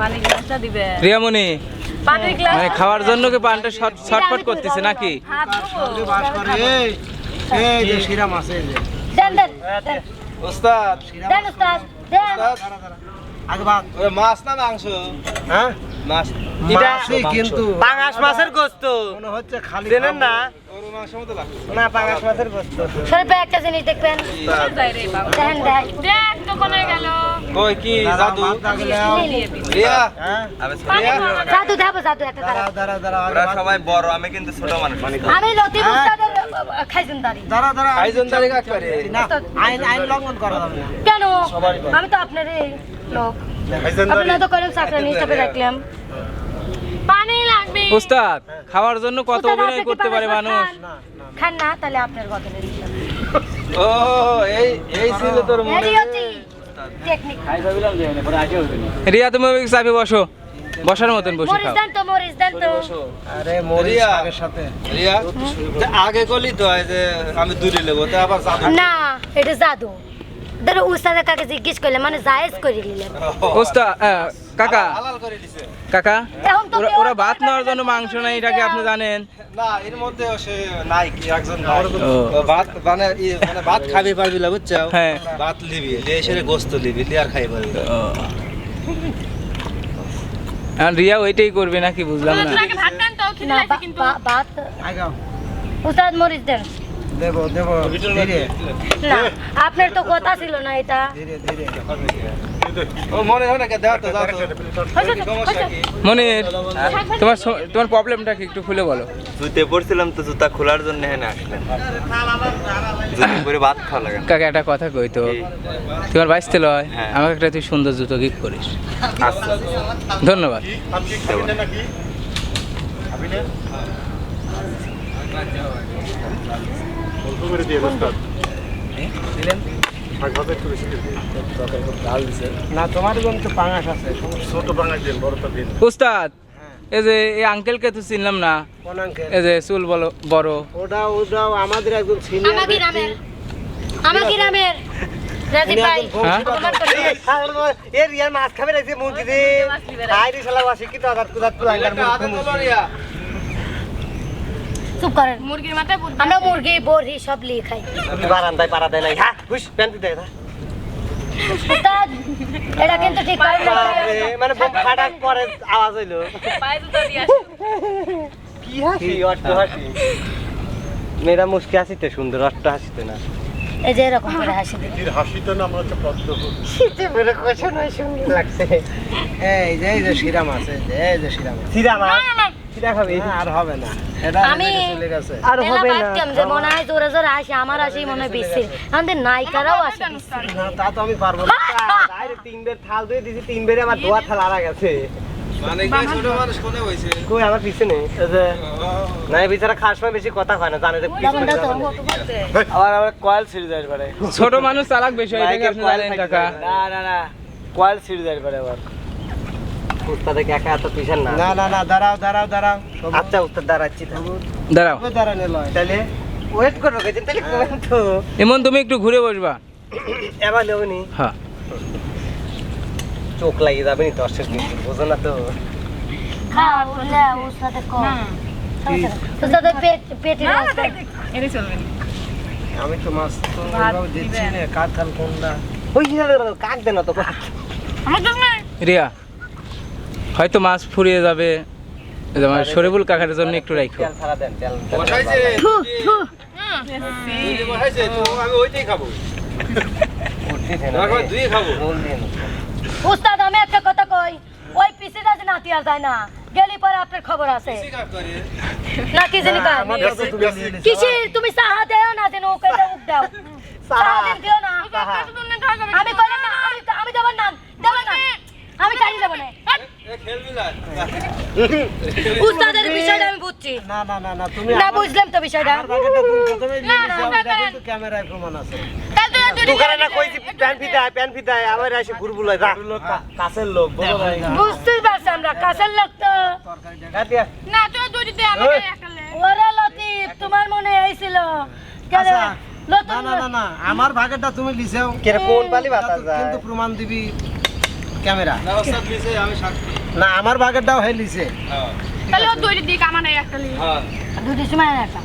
পানি গ্লাসটা দিবে রিয়ামণি পানির গ্লাস মানে খাওয়ার জন্য কি পানটা ছটফট করতেছে নাকি? হাত ধোবো এই যে শিরা মাছ এই যে দেন দেন ওস্তাদ দেন উস্তাদ দেন আগে ভাত ওই মাছ না মাংস? হ্যাঁ মাছ মাছই কিন্তু পাঙাশ মাছের গোস্ত মনে হচ্ছে খালি জানেন না? ওর মাংস মতো লাগছে। না পাঙাশ মাছের গোস্ত। শরীফে একটা জিনিস দেখবেন যাই রে বাবা দেখেন দেখ দেখ তো কোনে গেল কই কি জাদু? রিয়া হ্যাঁ রিয়া জাদু দেবো জাদু একটা দাঁড়া দাঁড়া ওরা সবাই বড়, আমি কিন্তু ছোট মানুষ। আমি লতিফ উস্তাদের খাইছেন দাঁড়ি দাঁড়া আইজন তারিখ করে না আইন লঙ্ঘন করা যাবে না কেন আমি তো আপনারই লোক আপনারা তো করেন চাকরি হিসাবে রাখলাম পানি লাগবে ওস্তাদ খাওয়ার জন্য কত উস্তাদ, অভিনয় আপনি কি করতে পারে পাঙাশ মানুষ। খান? খান না তাহলে আপনার কথা নেই ও এই ছিল তোর মনে। টেকনিক রিয়া তুমি ওই চাপে বসো, বসার মতন বসে মরিচ খাও। দেন তো মরিচ দেন তো আরে মরিচ রিয়া। আগের সাথে রিয়া আগে কলি তো যে আমি দূরে নেবো তো আবার জাদু। না এটা জাদু ধরো উস্তাদের কাকে জিজ্ঞেস করলে মানে জায়েজ করে নিলেন ওস্তাদ কাকা হালাল করে দিছে। কাকা এখন তো ওরা কেউ ওরা আর ভাত নেওয়ার জন্য করবে না, মাংস নাই, এটা কি আপনি জানেন? না এর মধ্যে সে নাই কি একজন নাই। ও। ও ভাত মানে মানে ভাত খাবি পারবি না বুঝছো? হ্যাঁ। ভাত লিবি এসে গোস্ত লিবি আর খাই পারবি। আর রিয়া ওইটাই করবে নাকি বুঝলাম না। তোরা ভাত দেন তো খিদে না লাগছে কিন্তু ভাত আগাও উস্তাদ মরিচ দেন দেবো ধীরে না আপনার তো কথা ছিল না এটা ধীরে ও মনে হয় না কে দাও তো দাও তো। সমস্যা কি? মনির তোমার প্রবলেমটা কি একটু খুলে বলো। জুতে পড়ছিলাম তো জুতা খোলার জন্য হেনে আসলেন। জুতো পরে ভাত খাওয়া লাগে না। কাকা একটা কথা কই তো, তোমার বাইসতে লয় হ্যাঁ। আমাকে একটা তুই সুন্দর জুতো গিফট করিস। আচ্ছা ধন্যবাদ। না তোমার জন্য তো পাঙাশ আছে উস্তাদ এই যে এই আঙ্কেলকে তো চিনলাম না, কোন আঙ্কেল এই যে চুল বলো বড়। ওটাও আমাদের একজন সিনিয়র আমার গ্রামের রাজীব ভাই হ্যাঁ? অপমান করলেন। এ রিয়া মাছ খাবে রাখছে মুরগি দে। খাই রে শালা ওয়াসি কি তো আদাত কুদাত পুলাঙ্গার মুরগি। চুপ করেন মুরগির মাথায় পুত আমরা মুরগি বড়ি সব লিয়ে খাই বারান্দায় পাড়া দেয় নাই। হ্যাঁ হুশ প্যান্টি দেয় না। উস্তাদ এটা কিন্তু ঠিক করেন না। মানে বোম ফাটার পরে আওয়াজ হইলো। পায়ে জুতা দিয়ে আসে কি হাসি অট্ট হাসি। মেয়েরা মুস্কি হাসিতে সুন্দর অট্ট হাসিতে না। এই যে এরকম করে হাসি দিন শীতে মেরে কষা নয় সুন্দর লাগছে। এই যে শিরা মাছ এই যে শিরা মাছ সিরা মাছ সিরা খাবি না, আর হবে না এটা আমি চলে গেছে আর মেলা হবে না। ভাবতাম যে মনে হয় জোরে জোরে আসে আমার আসি মনে হয় বিশ্রী আমাদের নায়িকারাও আসে না তা তো আমি পারবো না ডাইরেক্ট তিনবার থাল দিয়ে দিছি তিনবারে আমার ধোয়া থাল আরা গেছে। মানে কি ছোট মানুষ কোনে হইছে? কই আমার পিছনে এই যে না এই বিচারা খাওয়ার সময় বেশি কথা হয় না জানে যে যেমন দেখো আবার কয়েল ছিড়ে যায় পারে। ছোট মানুষ চালাক বেশি হয়, এটা কি আপনি জানেন কাকা? না কয়েল ছিড়ে যায় পারে আবার। উস্তাদে একা এত পিছন না। না দাঁড়াও আচ্ছা উস্তাদ দাঁড়াচ্ছি তো। দাঁড়াও দাঁড়ানো লয় তাহলে ওয়েট করো গেছেন তাহলে কোন তো এমন তুমি একটু ঘুরে বসবা। এবার লেবনি হ্যাঁ চোখ লাগিয়ে যাবে নি দর্শক কিন্তু বোঝো না তো। হ্যাঁ বলে ওর সাথে কম উস্তাদের পেটে এটা চলবে না আমি তো মাছ তো ভাত এভাবে দিচ্ছি দিবেন। না কাঁঠাল কোনটা ওই কাক দেন না তো আমার জন্য রিয়া হয়তো মাছ ফুরিয়ে যাবে, যেমন শরীফুল কাকার জন্য একটু রাখো। তেল ছাড়া দেন তেল বসাইছে বসাইছে তো আমি ওইটাই খাবো, দুই খাবো। উস্তাদ আমি একটা কথা কই ওই পিসি রাজ নাতি আর যায় না গেলি পরে আপনার খবর আছে না কি জানি কা আমার কাছে তুমি নিয়ে নিছো। কিসে তুমি সাহা দেও না যেন ওকে উক দাও সাহা দেন দিও না আমি কইলাম না আমি দেব না আমি কারি দেব না উস্তাদের বিষয়টা আমি বুঝছি না তুমি না বুঝলাম তো বিষয়টা আমার বাকেটটা তুমি প্রথমে নিয়ে নিছো এটা কিন্তু ক্যামেরায় প্রমাণ আছে দোকানে না কইছি প্যান ফিতায় আবার এসে ঘুরবুলায় যা কাছের লোক বলো ভাই বুঝতেই পারছি আমরা কাছের লোক তো কাটিয়া না তুই দুই দিতে আমাকে একালে ওরে লতিফ তোমার মনে আইছিল কেন আচ্ছা, লতিফ না আমার ভাগেরটা তুমি লিছাও কেরে কোন পালি বাতা যায় কিন্তু প্রমাণ দিবি ক্যামেরা না আমার বাগেরটাও হে লিছে তাহলে ও দড়ি দিক আমার একটা লি দুটির সময় একটা